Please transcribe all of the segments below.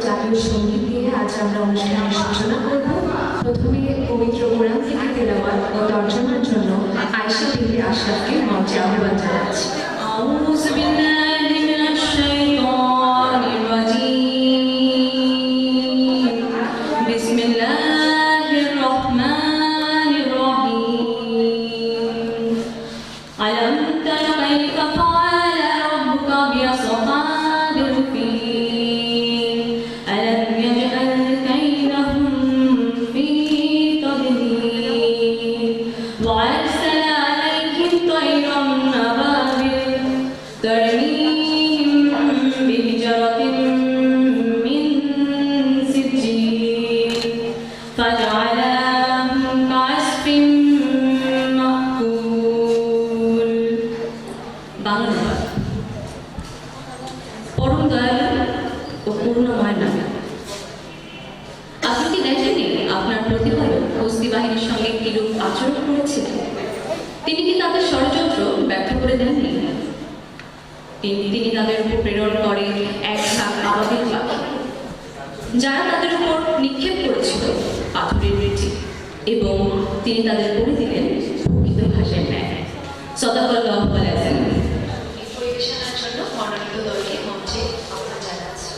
জাতীয় সঙ্গীত দিয়ে আজ আমরা অনুষ্ঠানের সূচনা করব। প্রথমে পবিত্র কোরআন থেকে তেলাওয়াত ও তর্জমার জন্য আয়েশা বিবি আশরাফকে মঞ্চে আহ্বান জানাচ্ছি। আউযু বিল্লাহি মিনাশ শাইতানির রাজীম। বিসমিল্লাহির রহমানির রহিম। আলাম তারা কাইফা ফাআলা রাব্বুকা বিআসহাবিল ফিল। আলাম ইয়াজআল কাইদাহুম ফি তদলীল। ওয়া আরসালা আলাইহিম তায়রান আবাবিল তরমীহিম বিহিজারাতিন মিন সিজ্জিল ফাজআলাহুম কাআসফিন মাকুল। বাংলা। পরম দয়ালু ও করুণাময় নামে। আপনি কি দেখেননি আপনার প্রতিপালক হস্তি বাহিনীর সঙ্গে কিরূপ আচরণ করেছিলেন? তিনি কি তাদের ষড়যন্ত্র ব্যর্থ করে দেননি? তিনি তাদের উপর প্রেরণ করে এক ঝাঁক আবাবিল পাখি, যারা তাদের উপর নিক্ষেপ করেছিল পাথরের রেচি, এবং তিনি তাদের করে দিলেন প্রকৃত ভাষায় ন্যায়। সাদাকাল্লাহু আল-আযীম। পরিবেশনার জন্য মনোনীত দলকে মঞ্চে আহ্বান জানাচ্ছি।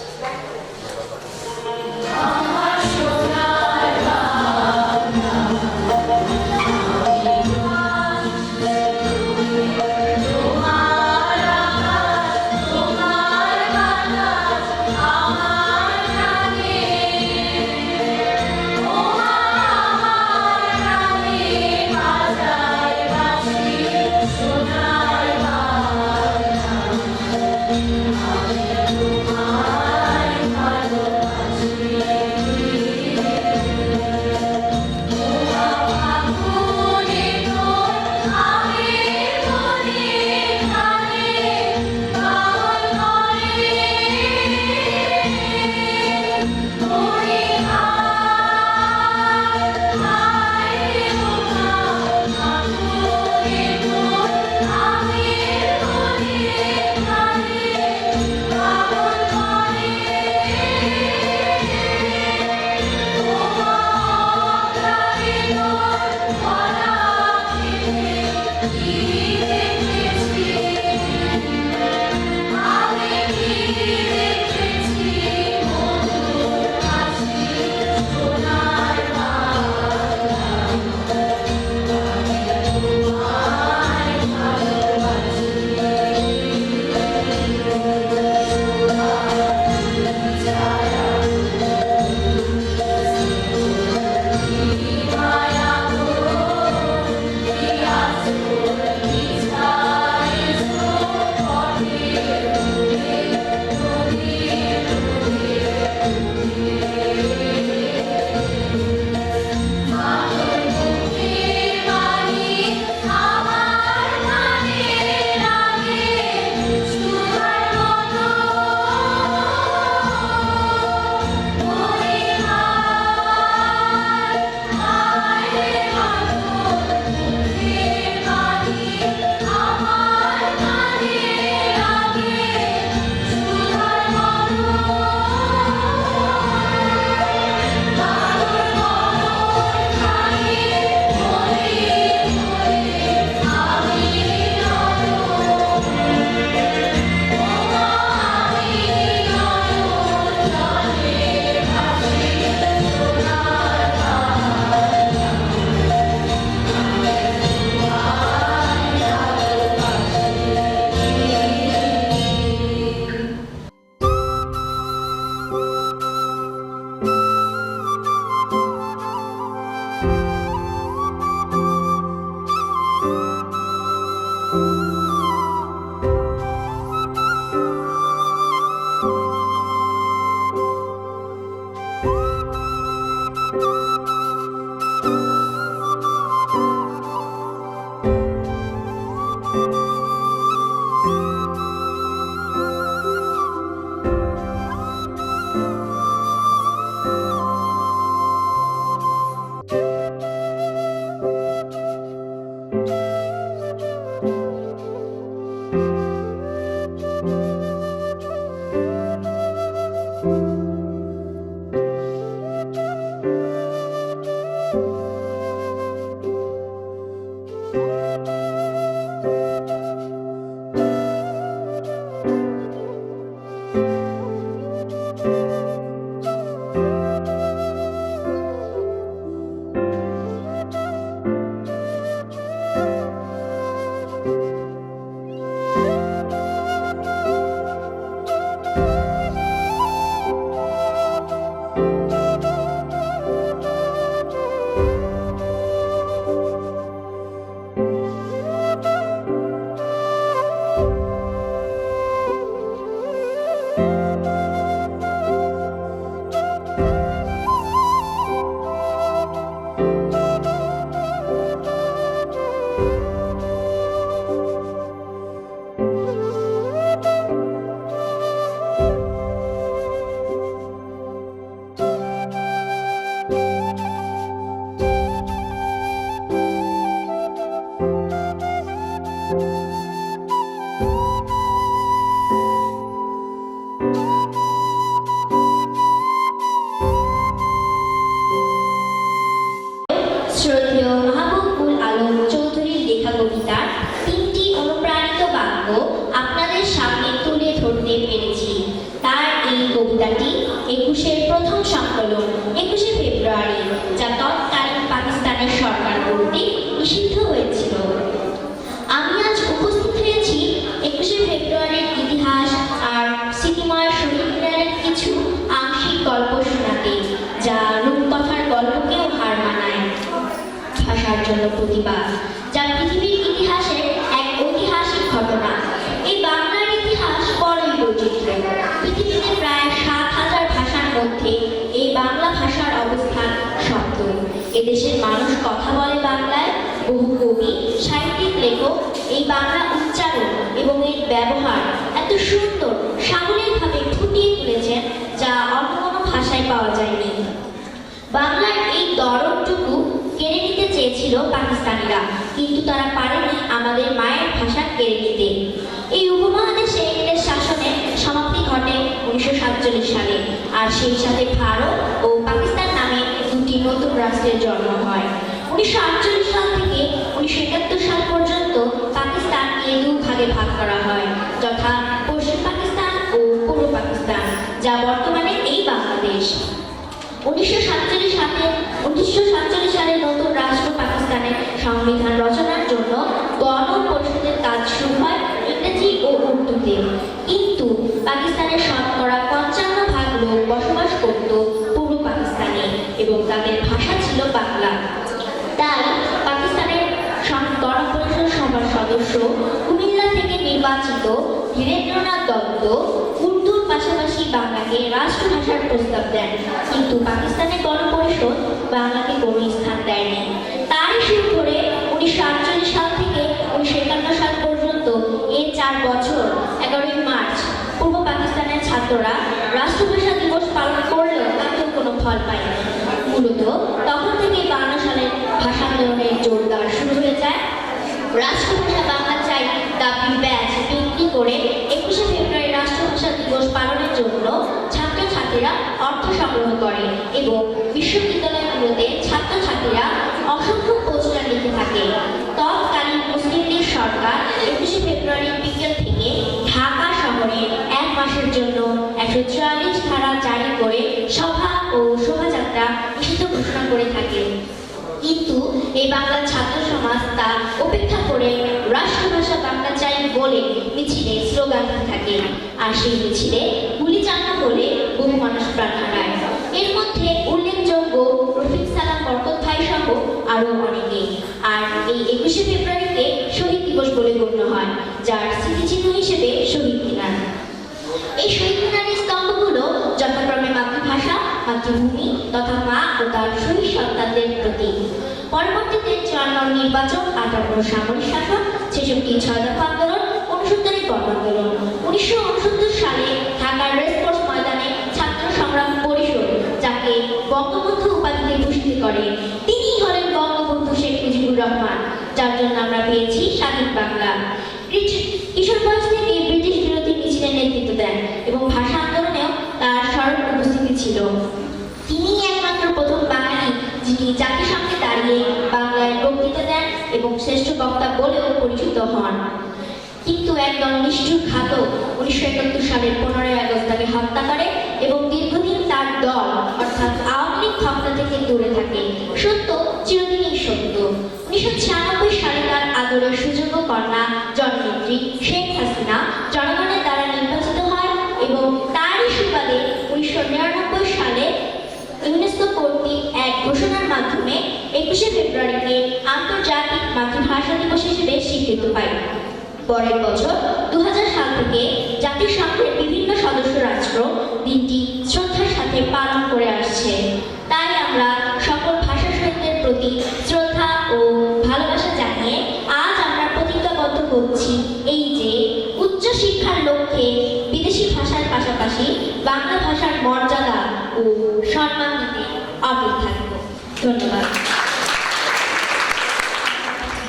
Thank you. শ্রদ্ধেয় মাহবুবুল আলম চৌধুরীর লেখা কবিতার 3টি অনুপ্রাণিত বাক্য আপনাদের সামনে তুলে ধরতে পেরেছি। তার এই কবিতাটি 21-এর প্রথম সংকলন 21শে ফেব্রুয়ারি, যা তৎকালীন পাকিস্তানের সরকার কর্তৃক নিষিদ্ধ হয়েছিল। আমি আজ উপস্থিত হয়েছি 21শে ফেব্রুয়ারির ইতিহাস আর স্মৃতিময় শহীদ মিনারের কিছু আংশিক গল্প শোনাতে, যা রূপকথার গল্পকেও হার মানায়। ভাষার জন্য প্রতিবাদ, যা পৃথিবীর ইতিহাসে এক ঐতিহাসিক ঘটনা। এই বাংলার ইতিহাস বড়ই বৈচিত্র্য। পৃথিবীতে প্রায় 7,000 ভাষার মধ্যে এই বাংলা ভাষার অবস্থান শব্দ। এদেশের মানুষ কথা বলে বাংলায়। বহু কবি, সাহিত্যিক, লেখক এই বাংলা উচ্চারণ এবং এর ব্যবহার এত সুন্দর সাবলীলভাবে ফুটিয়ে তুলেছেন, যা অন্য কোনো ভাষায় পাওয়া যায়নি। বাংলার এই দরদটুকু কেড়ে নিতে চেয়েছিল পাকিস্তানিরা, কিন্তু তারা পারেনি আমাদের মায়ের ভাষা কেড়ে নিতে। এই উপমহাদেশে ইংরেজ শাসনের সমাপ্তি ঘটে 1947 সালে, আর সেই সাথে ভারত ও পাকিস্তান নামে দুটি নতুন রাষ্ট্রের জন্ম হয়। 1948 সাল থেকে 1971 সাল পর্যন্ত পাকিস্তানকে দুভাগে ভাগ করা হয়, যথা পশ্চিম পাকিস্তান ও পূর্ব পাকিস্তান, যা বর্তমানে এই বাংলাদেশ। 1947 সালে নতুন রাষ্ট্র পাকিস্তানের সংবিধান রচনার জন্য গণপরিষদের কাজ শুরু হয় ইংরেজি ও উর্দুতে। কিন্তু পাকিস্তানের শতকরা 55% লোক বসবাস করত পূর্ব পাকিস্তানে এবং তাদের ভাষা ছিল বাংলা। তাই পাকিস্তানের গণপরিষদ সভার সদস্য কুমিল্লা থেকে নির্বাচিত ধীরেন্দ্রনাথ দত্ত উর্দুর পাশাপাশি বাংলাকে রাষ্ট্রভাষার প্রস্তাব দেন, কিন্তু পাকিস্তানের গণপরিষদ বাংলাকে কোনো স্থান দেয়নি। তারই শুরু করে 1948 সাল থেকে 1951 সাল পর্যন্ত এই 4 বছর 11ই মার্চ পূর্ব পাকিস্তানের ছাত্ররা রাষ্ট্রভাষা দিবস পালন করলেও তাতেও কোনো ফল পায়নি। মূলত তখন থেকে 52 সালের ভাষা আন্দোলনের জোরদার শুরু হয়ে যায়। রাষ্ট্রভাষা বাংলা চাই দাবির ব্যাচ বিক্রি করে 21শে ফেব্রুয়ারি রাষ্ট্রভাষা দিবস পালনের জন্য ছাত্রছাত্রীরা অর্থ সংগ্রহ করে এবং বিশ্ববিদ্যালয়গুলোতে ছাত্রছাত্রীরা অসংখ্য পোস্টার লিখে থাকে। তৎকালীন মুসলিম লীগ সরকার 21শে ফেব্রুয়ারি বিকেল থেকে ঢাকা শহরে 1 মাসের জন্য 144 ধারা জারি করে সভা ও শোভাযাত্রা নিষিদ্ধ ঘোষণা করে থাকে। কিন্তু এই বাংলার ছাত্র সমাজ তা উপেক্ষা করে রাষ্ট্রভাষা বাংলা চাই বলে মিছিলে স্লোগান দিতে থাকে, আর সেই মিছিলে গুলি চালনা করে বহু মানুষ প্রাণ হারায়। এর মধ্যে উল্লেখযোগ্য রফিক সালাম বরকত ভাই সহ আরও অনেকে। আর এই 21শে ফেব্রুয়ারিকে শহীদ দিবস বলে গণ্য হয়, যার স্মৃতিচিহ্ন হিসেবে শহীদ মিনার। এই শহীদ মিনারের স্তম্ভগুলো যথাক্রমে মাতৃভাষা, মাতৃভূমি তথা মা ও তার শহীদ সন্তানদের প্রতীক। পরবর্তীতে 54 নির্বাচন, 58 সামরিক শাসন, 66 6 দফা আন্দোলন, 69 গণ আন্দোলন। 1969 সালে ঢাকার রেসকোর্স ময়দানে ছাত্র সংগ্রাম পরিষদ, যাকে বঙ্গবন্ধু উপাধিতে ভূষিত করে, তিনিই হলেন বঙ্গবন্ধু শেখ মুজিবুর রহমান, যার জন্য আমরা পেয়েছি স্বাধীন বাংলা। কিশোরগঞ্জ থেকে ব্রিটিশ বিরোধী মিছিলের নেতৃত্ব দেন এবং ভাষা আন্দোলনেও তার সরব উপস্থিতি ছিল। তিনি একমাত্র প্রথম বাঙালি যিনি জাতিসংঘে দাঁড়িয়ে বাংলায় বক্তৃতা দেন এবং শ্রেষ্ঠ বক্তা বলেও পরিচিত হন। কিন্তু একদল নিষ্ঠুর ঘাতক 1971 সালের 15ই আগস্ট তাকে হত্যা করে এবং দীর্ঘদিন তার দল অর্থাৎ আওয়ামী লীগ ক্ষমতা থেকে দূরে থাকে। সত্য চিরদিনই সত্য। 1996 সালে তার আদরের সুযোগ্য কন্যা জননেত্রী শেখ হাসিনা জনগণের দ্বারা নির্বাচিত হয় এবং তারই সুবাদে 1999 সালে ইউনেস্কো কর্তৃক এক ঘোষণার মাধ্যমে 21শে ফেব্রুয়ারিকে আন্তর্জাতিক মাতৃভাষা দিবস হিসেবে স্বীকৃত পায়। পরের বছর 2000 সাল থেকে জাতিসংঘের বিভিন্ন সদস্য রাষ্ট্র দিনটি শ্রদ্ধার সাথে পালন করে আসছে। তাই আমরা সকল ভাষা শহীদদের প্রতি শ্রদ্ধা ও ভালোবাসা জানিয়ে আজ আমরা প্রতিজ্ঞাবদ্ধ হচ্ছি এই যে উচ্চ শিক্ষার লক্ষ্যে বিদেশি ভাষার পাশাপাশি বাংলা ভাষার মর্যাদা ও সম্মান দিতে অটল থাকব। ধন্যবাদ।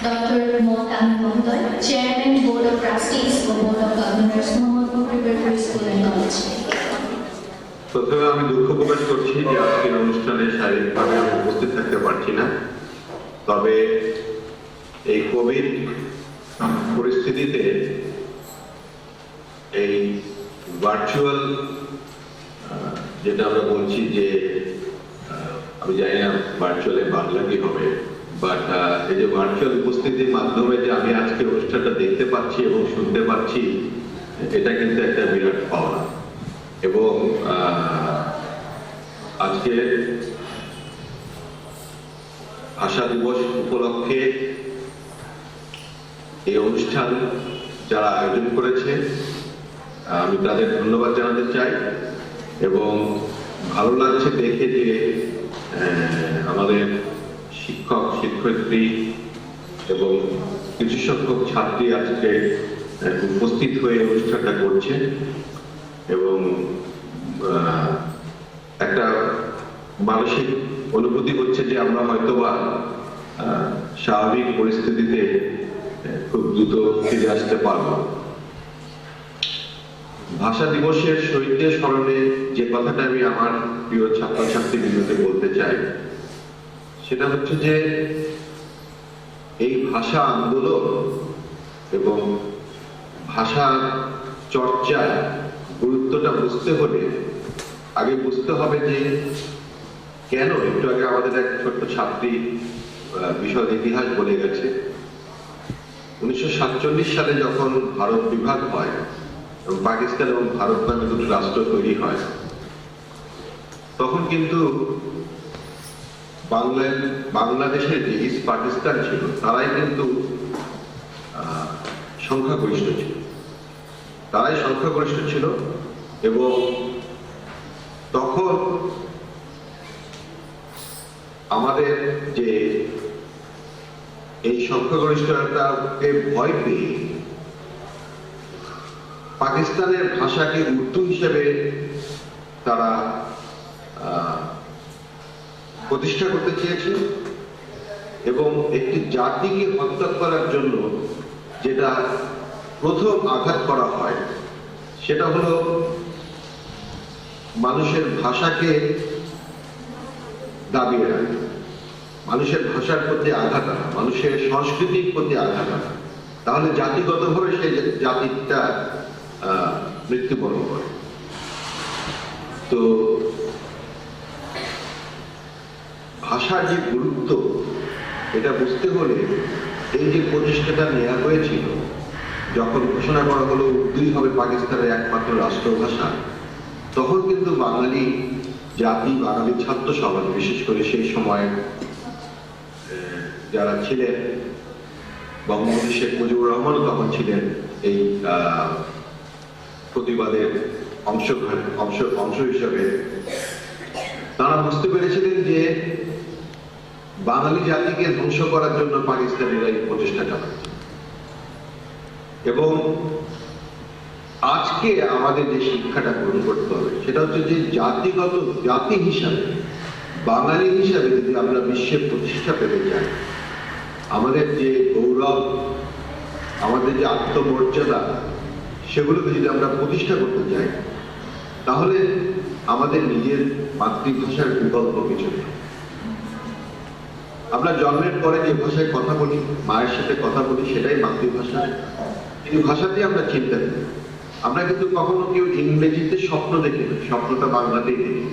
Dr. Mohtan Mohodoy, Chairman, Board of Trustees O Board of Governors, Mohammadpur Preparatory School and College. প্রথমে আমি দুঃখ প্রকাশ করছি যে আজকের অনুষ্ঠানে শারীরিকভাবে আমি উপস্থিত থাকতে পারছি না। তবে এই কোভিড পরিস্থিতিতে এই ভার্চুয়াল যেটা আমরা বলছি যে আমি জানি না ভার্চুয়ালে বাংলা কি হবে, বাট এই যে ভার্চুয়াল উপস্থিতির মাধ্যমে যে আমি আজকে অনুষ্ঠানটা দেখতে পাচ্ছি এবং শুনতে পাচ্ছি, এটা কিন্তু একটা বিরাট পাওনা। এবং আজকে ভাষা দিবস উপলক্ষে এই অনুষ্ঠান যারা আয়োজন করেছে আমি তাদের ধন্যবাদ জানাতে চাই। এবং ভালো লাগছে দেখে যে আমাদের শিক্ষক শিক্ষয়িত্রী এবং কিছু সংখ্যক ছাত্রী আজকে উপস্থিত হয়ে অনুষ্ঠানটা করছে এবং একটা মানসিক অনুভূতি হচ্ছে যে আমরা হয়তোবা স্বাভাবিক পরিস্থিতিতে খুব দ্রুত ফিরে আসতে পারব। ভাষা দিবসের শহীদদের স্মরণে যে কথাটা আমি আমার প্রিয় ছাত্রছাত্রীদের বলতে চাই সেটা হচ্ছে যে এই ভাষা আন্দোলন এবং ভাষা চর্চা গুরুত্বটা বুঝতে হলে আগে বুঝতে হবে যে কেন। একটু আগে আমাদের এক ছোট্ট ছাত্রী বিষয় ইতিহাস বলে গেছে। 1947 সালে যখন ভারত বিভাগ হয় এবং পাকিস্তান এবং ভারত নামে দুটো রাষ্ট্র তৈরি হয়, তখন কিন্তু বাংলাদেশের যে ইস্ট পাকিস্তান ছিল তারাই কিন্তু সংখ্যাগরিষ্ঠ ছিল। এবং তখন আমাদের যে এই সংখ্যাগরিষ্ঠতাকে ভয় পেয়ে পাকিস্তানের ভাষাকে উর্দু হিসেবে তারা প্রতিষ্ঠা করতে চেয়েছে এবং একটি জাতিকে হত্যা করার জন্য যেটা প্রথম আঘাত করা হয় সেটা হলো মানুষের ভাষাকে দাবিয়ে রাখা, মানুষের ভাষার প্রতি আঘাত আনা, মানুষের সংস্কৃতির প্রতি আঘাত আনা। তাহলে জাতিগতভাবে সেই জাতিটা মৃত্যুবরণ করে। তো ভাষার যে গুরুত্ব এটা বুঝতে হলে এই যে প্রচেষ্টাটা নেওয়া হয়েছিল, যখন ঘোষণা করা হলো উর্দুই হবে পাকিস্তানের একমাত্র রাষ্ট্রভাষা, তখন কিন্তু বাঙালি জাতি, বাঙালি ছাত্র সমাজ, বিশেষ করে সেই সময় যারা ছিলেন, বঙ্গবন্ধু শেখ মুজিবুর রহমান তখন ছিলেন এই প্রতিবাদের অংশ হিসেবে, তারা বুঝতে পেরেছিলেন যে বাঙালি জাতিকে ধ্বংস করার জন্য পাকিস্তানিরা এই প্রচেষ্টা চালাচ্ছে। এবং আজকে আমাদের যে শিক্ষাটা গ্রহণ করতে হবে সেটা হচ্ছে যে জাতি হিসাবে, বাঙালি হিসাবে যদি আমরা বিশ্বের প্রতিষ্ঠা পেতে চাই, আমাদের যে গৌরব, আমাদের যে আত্মমর্যাদা, সেগুলোকে যদি আমরা প্রতিষ্ঠা করতে চাই, তাহলে আমাদের নিজের মাতৃভাষার বিকল্প কিছু নেই। আমরা জন্মের পরে যে ভাষায় কথা বলি, মায়ের সাথে কথা বলি, সেটাই মাতৃভাষা। এই ভাষাতে আমরা চিন্তা করি। আমরা কিন্তু কখনো কেউ ইংরেজিতে স্বপ্ন দেখি না, স্বপ্নটা বাংলাতেই দেখি।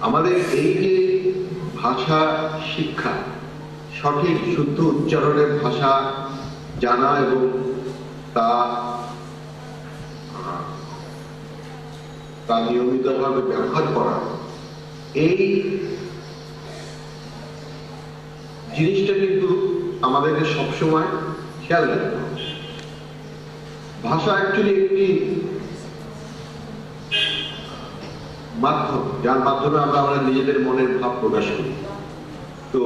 আমাদের এই যে ভাষা শিক্ষা, সঠিক শুদ্ধ উচ্চারণের ভাষা জানা এবং তা নিয়মিতভাবে ব্যবহার করা, এই জিনিসটা কিন্তু আমাদেরকে সবসময় খেয়াল রাখতে হবে। ভাষা অ্যাকচুয়ালি একটি মাধ্যম, যার মাধ্যমে আমরা নিজেদের মনের ভাব প্রকাশ করি। তো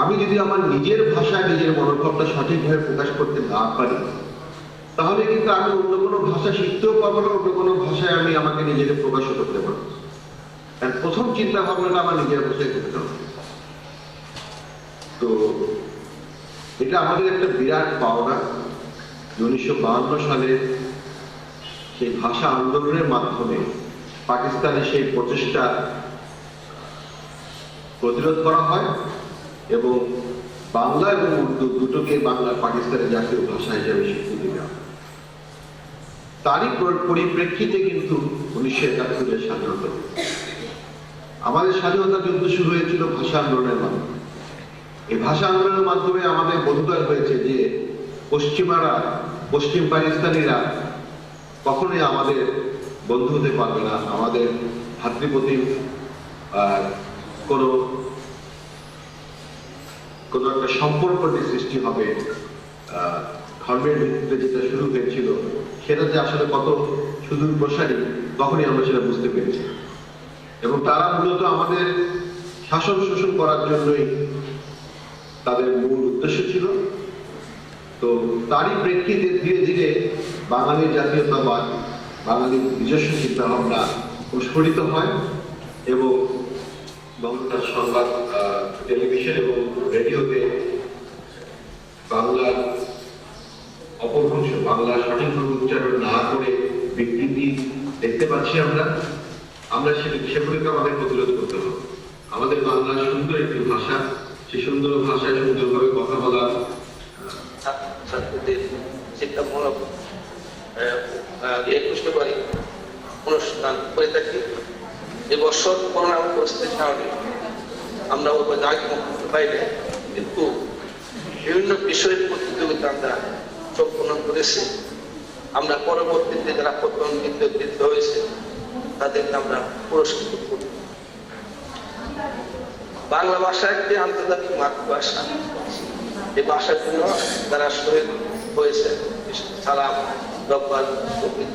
আমি যদি আমার নিজের ভাষায় নিজের মনোভাবটা সঠিকভাবে প্রকাশ করতে না পারি, তাহলে কিন্তু আমি অন্য কোনো ভাষা শিখতেও পারবো না, অন্য কোনো ভাষায় আমি আমাকে নিজেকে প্রকাশও করতে পারবো। প্রথম চিন্তা ভাবনাটা আমার নিজের ভাষায় করতে হবে। তো এটা আমাদের একটা বিরাট পাওনা। 1952 সালে সেই ভাষা আন্দোলনের মাধ্যমে পাকিস্তানের সেই প্রচেষ্টা প্রতিরোধ করা হয় এবং বাংলা এবং উর্দু দুটোকে বাংলা পাকিস্তানের জাতীয় ভাষা হিসেবে স্বীকৃতি দেওয়া। তারই পরিপ্রেক্ষিতে কিন্তু 1971-এর স্বাধীনতা, আমাদের স্বাধীনতা যুদ্ধ শুরু হয়েছিল ভাষা আন্দোলনের মাধ্যমে। এই ভাষা আন্দোলনের মাধ্যমে আমাদের বোধোদয় হয়েছে যে পশ্চিমারা, পশ্চিম পাকিস্তানিরা কখনোই আমাদের বন্ধু হতে পারবে না, আমাদের ভাতৃপ্রতিম কোনো একটা সম্পর্ক সৃষ্টি হবে। ধর্মের ভিত্তিতে যেটা শুরু হয়েছিল সেটা যে আসলে কত সুদূর প্রসারী তখনই আমরা সেটা বুঝতে পেরেছি। এবং তারা মূলত আমাদের শাসন শোষণ করার জন্যই তাদের মূল উদ্দেশ্য ছিল। তো তারই প্রেক্ষিতে ধীরে ধীরে বাঙালির জাতীয়তাবাদ, বাঙালির নিজস্ব চিন্তা ভাবনা প্রস্ফুটিত হয় এবং বাংলার সংবাদ, টেলিভিশন এবং রেডিওতে বাংলার অপভ্রংশ, বাংলা সঠিকভাবে উচ্চারণ না করে বিকৃতি দেখতে পাচ্ছি আমরা সেগুলিকে আমাদের প্রতিরোধ করতে হবে। আমাদের বাংলা সুন্দর একটি ভাষা, সেই সুন্দর ভাষায় সুন্দরভাবে কথা বলা, ছাত্রদের শিক্ষামূলক 21 ফেব্রুয়ারি অনুষ্ঠান করে থাকি। এবছর করোনা পরিস্থিতির কারণে আমরা ওই বাইরে, কিন্তু বিভিন্ন বিষয়ের প্রতিযোগিতা আমরা সম্পন্ন করেছি। আমরা পরবর্তীতে যারা প্রতিদ্বন্দ্বিতা হয়েছে তাদেরকে আমরা পুরস্কৃত করি। বাংলা ভাষা একটি আন্তর্জাতিক মাতৃভাষা। এই ভাষার জন্য যারা শহীদ হয়েছে, সালাম, রব্বাল,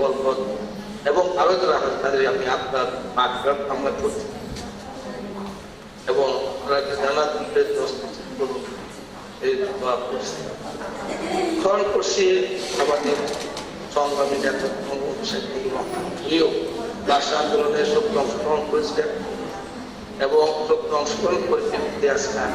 বলবৎ এবং আরো যারা তাদের আমি আপনার মাতৃভাষা কামনা করছি এবং জানাতে এই স্মরণ করছি আমাদের সংগ্রামী নেতা ভাষা আন্দোলনে সক্রিয় অংশগ্রহণ করেছিলেন এবং সক্রিয় অংশগ্রহণ করে আসছেন।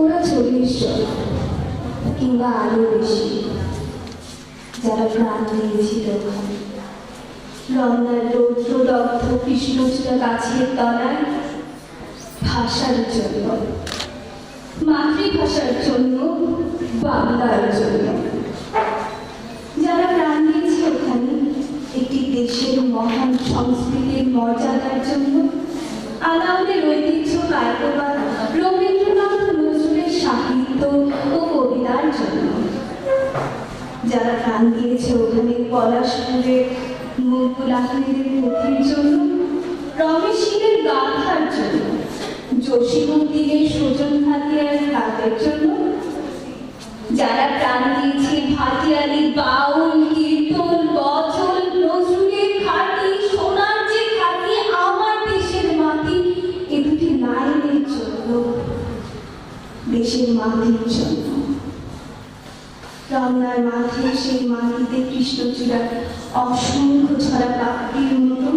ওরা 40 জন কিংবা আরো বেশি, যারা প্রাণ দিয়েছিল ওখানে রমনার রৌদ্রদগ্ধ কৃষ্ণচূড়া গাছের তলায় ভাষার জন্য, মাতৃভাষার জন্য, বাংলার জন্য। যারা প্রাণ দিয়েছে ওখানে একটি দেশের মহান সংস্কৃতির মর্যাদার জন্য, আলাউলের ঐতিহ্য কায়কবাদ, রবীন্দ্রনাথ নজরুলের সাহিত্য ও কবিতার জন্য। যারা প্রাণ দিয়েছে ওখানে পলাশপুরের মকবুল আহমেদের পুঁথির জন্য, রমেশ শীলের গাথার জন্য, জসীমউদ্দিনের সুজন ভাটিয়ার গানের জন্য। যারা প্রাণ দিয়েছে ভাটিয়ালি বাউল, কীর্তন, গজল, নজরুলের খাঁটি, সোনার যে খাঁটি আমার দেশের মাটি, এ দুটি লাইনের জন্য, দেশের মাটির জন্য। রমনার মাঠে সেই মাটিতে কৃষ্ণচূড়ার অসংখ্য ছড়া পাখির মতো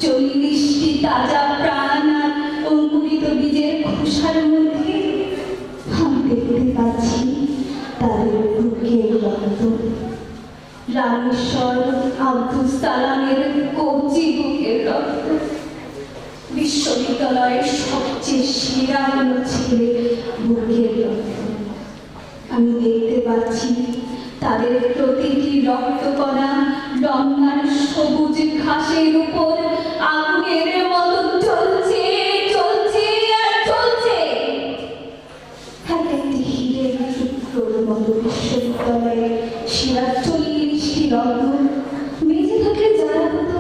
40টি তাজা প্রাণ আর অঙ্কুরিত বীজের খোসার মধ্যে আমি দেখতে পাচ্ছি তাদের বুকের রক্ত। রামেশ্বর আব্দুল সালামের কবজি বুকের রক্ত। বিশ্ববিদ্যালয়ের সবচেয়ে সেরা কোনো ছেলে বুকের রক্ত। আমি দেখতে পাচ্ছি তাদের প্রতিটি রক্তকণা রমনার সবুজ ঘাসের উপর আগুনের মতো চলছে, চলছে আর চলছে। এক একটি হীরের টুকরোর মতো বিশ্ববিদ্যালয়ের সেরা 40টি রত্ন বেঁচে থাকলে যারা হতো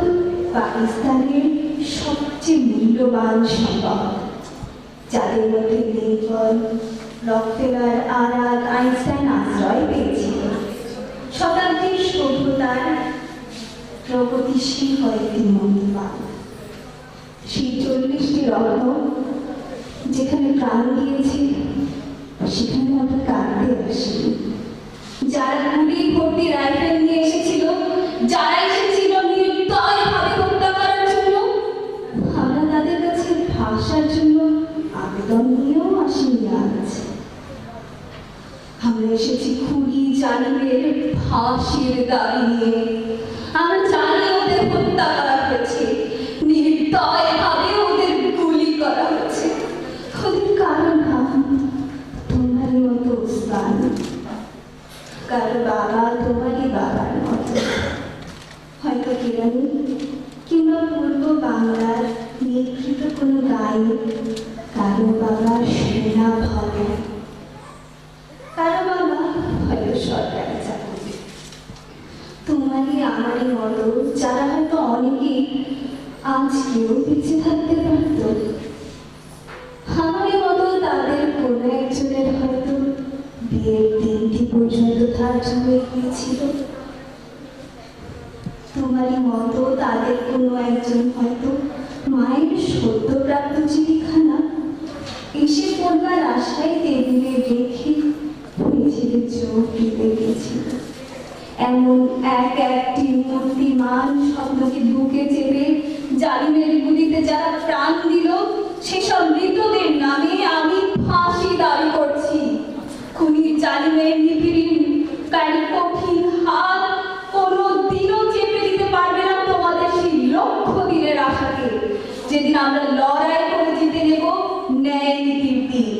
পাকিস্তানের সবচেয়ে মূল্যবান সম্পদ, যাদের মধ্যে লিঙ্কন, রকফেলার আর আইনস্টাইন আশ্রয় পেয়েছিল। শতাব্দীর সভ্যতার প্রগতিশীল কয়েকটি মূল্যবান সেই 40টি রত্ন যেখানে প্রাণ দিয়েছে সেখানে আমরা কাঁদতে আসিনি। যারা গুলি ভর্তি রাইফেল নিয়ে এসেছিল, যারা এসেছিল নির্দয়ভাবে হত্যা করার জন্য, আমরা তাদের কাছে ভাষার জন্য আবেদন নিয়েও আসিনি আজ। আমরা এসেছি খুনি জালিমের ফাঁসির দাবি নিয়ে। আমরা জানি ওদের হত্যা করা হয়েছে, নির্দয়ভাবে ওদের গুলি করা হয়েছে। ওদের কারণ তোমারই মতো স্থান, কারো বাবা তোমারই বাবার মতো, হয়তো কেরানি কিংবা পূর্ব বাংলার নিকৃত কোনো গায়ক, কারো বাবা সেনা ভবে, কারো বাবা হয়তো সরকারি চাকরি। তোমারই আমারই মতো যারা হয়তো অনেকেই আজকেও বেঁচে থাকতে পারত, আমারই মতো তাদের কোনো একজনের হয়তো বিয়ের দিনটি পর্যন্ত ধার্য হয়ে গিয়েছিল। তোমারই মতো তাদের কোনো একজন হয়তো মায়ের সদ্যপ্রাপ্ত চিঠিখানা এসে পড়বার আশায় টেবিলে রেখে নিজেদের চোখ দিতে গেছিল। এমন একটি মূর্তিমান স্বপ্নকে বুকে চেপে জালিমের গুলিতে যারা প্রাণ দিল, সেসব মৃতদের নামে আমি ফাঁসি দাবি করছি। খুনি জালিমের নিপীড়নকারী কঠিন হাত কোনো দিনও চেপে দিতে পারবে না তোমাদের সেই লক্ষ্য দিনের আশাকে, যেদিন আমরা লড়াই করে জিতে নেব ন্যায় নীতির দিন।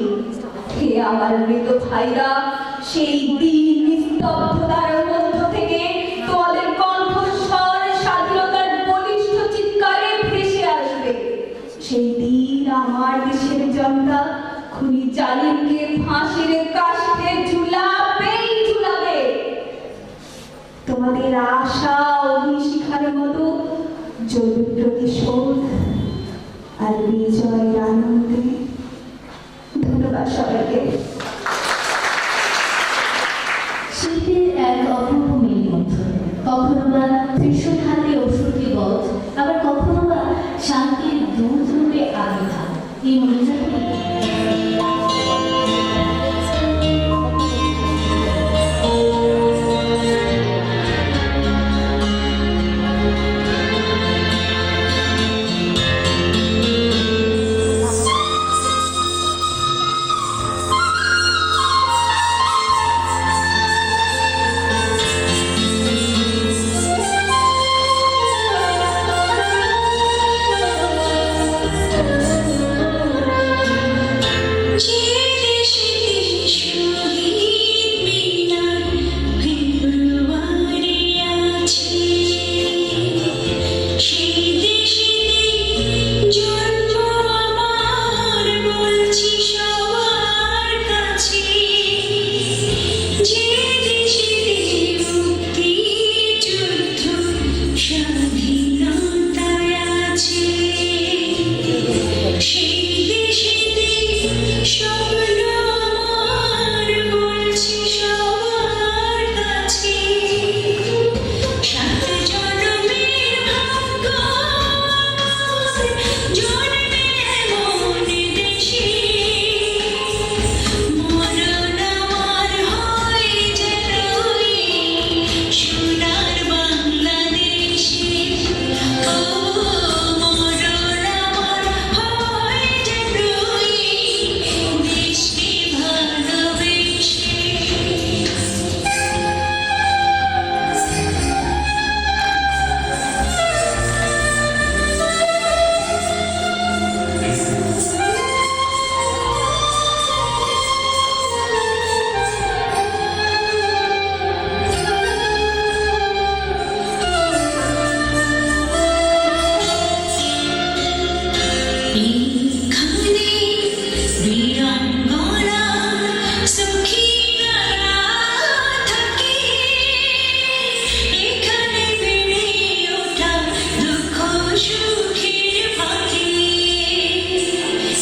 হে আমার মৃত ভাইরা, সেই দিন নিস্তব্ধতার মধ্য থেকে তোমাদের কণ্ঠস্বর স্বাধীনতার বলিষ্ঠ চিৎকারে ভেসে আসবে। সেই দিন আমার দেশের জনতা খুনি জালিমকে ফাঁসির কাষ্ঠে ঝুলাবেই ঝুলাবে। তোমাদের আশা অগ্নিশিখার মতো জ্বলবে প্রতিশোধ আর বিজয়ের আনন্দে। ধন্যবাদ সবাইকে। শিল্পের এক অপূর্ব মেলবন্ধন, কখনো বা ত্রিশূলহাতে অসুরটিবধ, আবার কখনো বা শান্তির দূত রূপে আবির্ভাব। এই মনোজাতি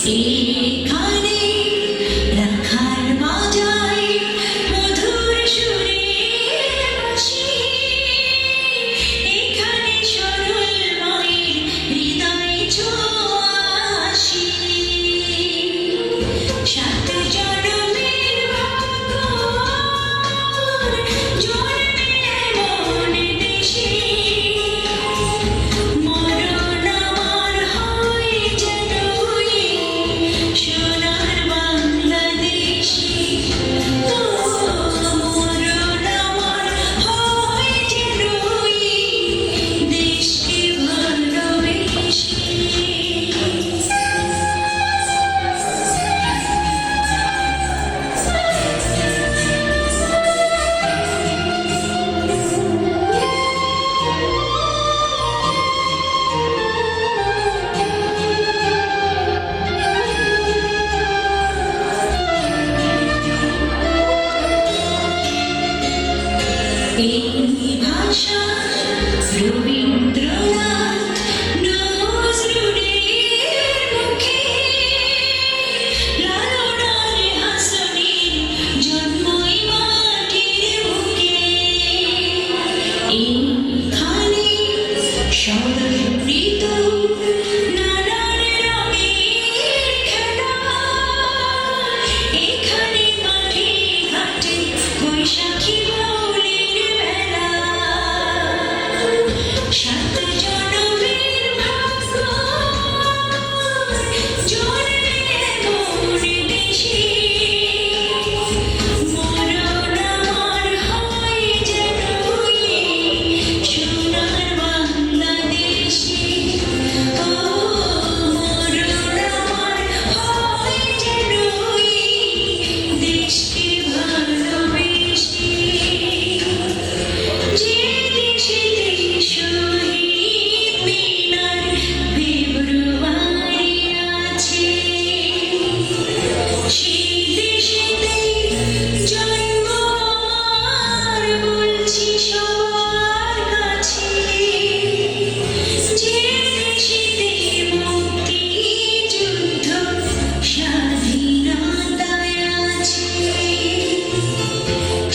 এখানে রাখার বাজায় মধুর সুরে বাসি, এখানে সরল মায়ের হৃদয় ছোঁয়াশি। সাত জনমের ভাগ্য জন্মে এমন দেশে, মরণ আমার হয় যেন সোনার বাংলাদেশে। মরণ আমার হয় যেন দেশকে ভালোবেসে। এই ভাষা রবীন্দ্রনাথ নজরুলের মুখে, লালনার হাসনের জন্মই মাটির বুকে। এইখানে স্বরমৃত নানান রঙের খেলা, এখানে মাঠে ঘাটে বৈশাখী বাউলের মেলা। সাত জনমের ভাগ্য জন্মে এমন দেশে, মরণ আমার হয় যেন সোনার বাংলাদেশে। ও মরণ আমার হয় যেন দেশকে ভালোবেসে। যে দেশেতে শহীদ মিনার ফেব্রুয়ারি আছে, সেই দেশেতে জন্ম আমার বলছি সবার কাছে। যে দেশেতে মুক্তিযুদ্ধ স্বাধীনতায় আছে,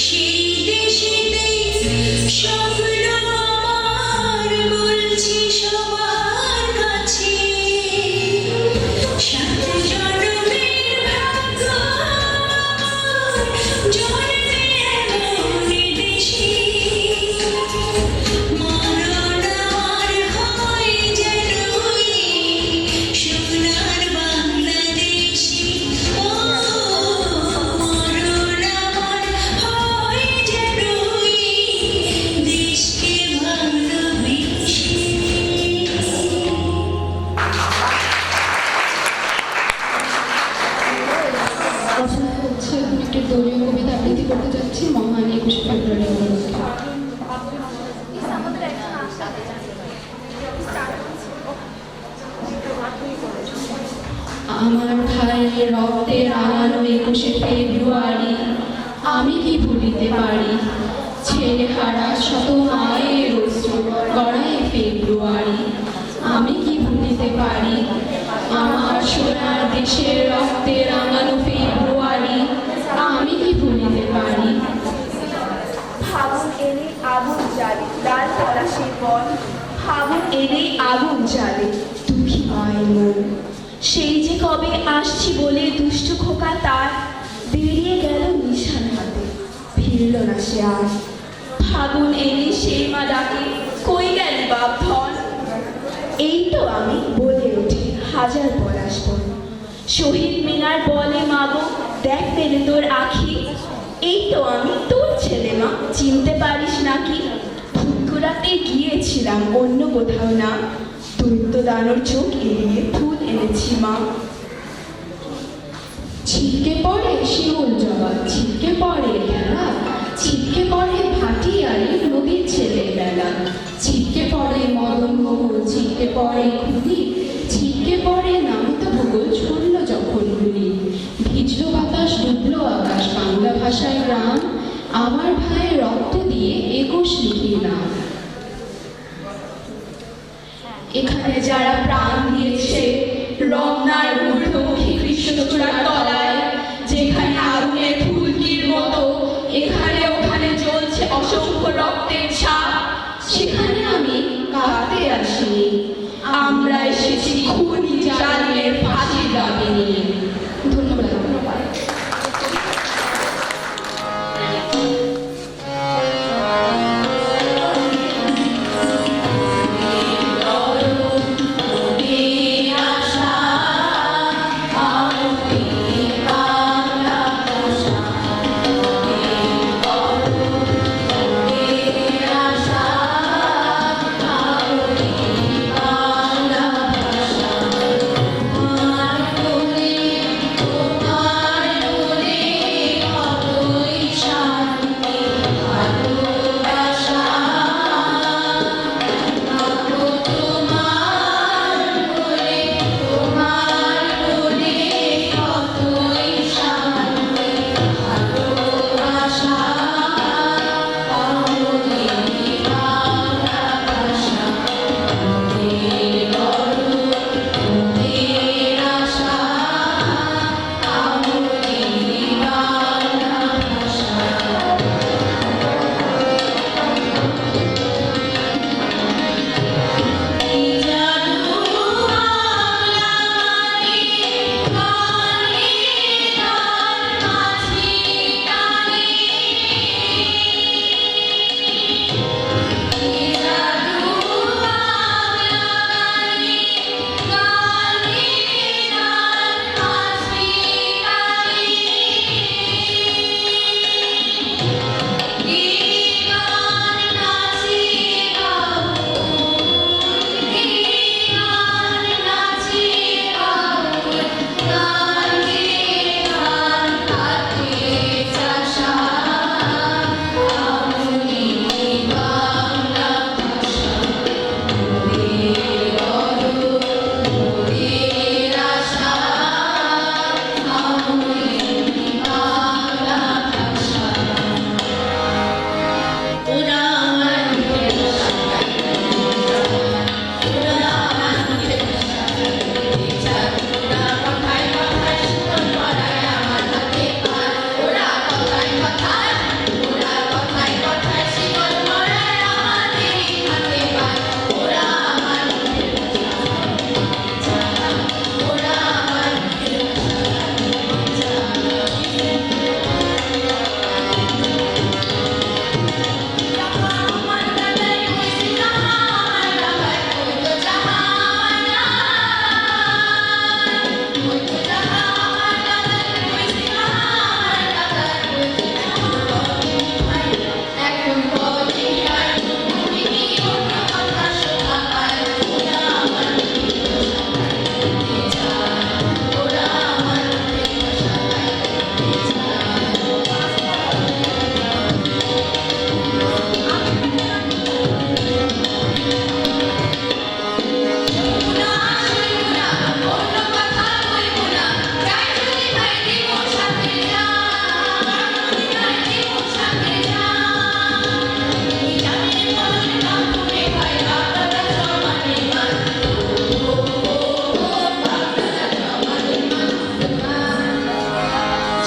সেই দেশেতে স্বপ্ন আমার বলছি সবার কাছে। সাত জনমের ভাগ্য জন্মে এমন দেশে, মরণ আমার হয় যেন সোনার বাংলাদেশে। ও মরণ আমার হয় যেন দেশকে ভালোবেসে। রচনা হচ্ছে একটি দলীয় কবিতা আবৃত্তি করতে যাচ্ছি মহান 21শে ফেব্রুয়ারি উপলক্ষে। আমার ভাইয়ের রক্তে রাঙানো 21শে ফেব্রুয়ারি, আমি কি ভুলিতে পারি? ছেলে হারা শত মায়ের অশ্রু গড়ায় ফেব্রুয়ারি, আমি কি ভুলিতে পারি? আমার সোনার দেশের রক্তে রাঙানো ফেব্রুয়ারি, আমি কি ভুলিতে পারি? ফাগুন এলে আগুন জ্বালে লাল পলাশে বন, ফাগুন এলে আগুন জ্বালে দুঃখী মায়ের মন। সেই যে কবে আসছি বলে দুষ্ট খোকা তার বেরিয়ে গেল নিশান হাতে, ফিরল না সে আর। ফাগুন এলে সেই মা ডাকে, কই গেলি বাপ ধন? এই তো আমি বলে উঠি হাজার পলাশ বন। শহীদ মিনার বলে মাগো দেখ পেলে তোর আখি, এই তো আমি তোর ছেলে মা, চিনতে পারিস নাকি? ফুটকুড়াতে গিয়েছিলাম অন্য কোথাও না, দৈত্য দানর চোখ এড়িয়ে ফুল এনেছি মা। ছিটকে পড়ে শিমুল জবা, ছিটকে পড়ে খেলা, ছিটকে পড়ে ভাটিয়ারি নদীর ছেলে বেলা, ছিটকে পড়ে মদন মোহন, ছিটকে পড়ে খুলি, ছিটকে পড়ে নামিত ভূগোল ছুড়ল যখন গুলি। ভিজল বাতাস ডুবলো আকাশ, বাংলা ভাষায় গ্রাম, আমার ভাইয়ের রক্ত দিয়ে 21 লিখিলাম। এখানে যারা প্রাণ দিয়েছে রমনার ঊর্ধ্বমুখী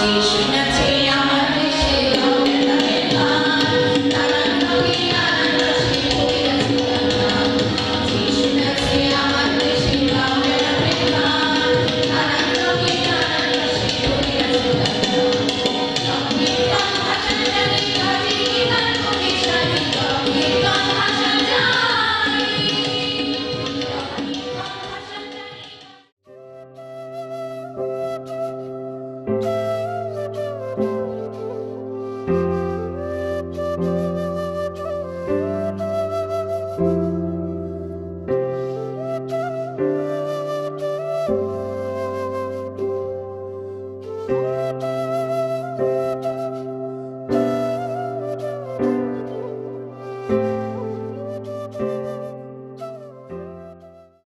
নাচে নাচে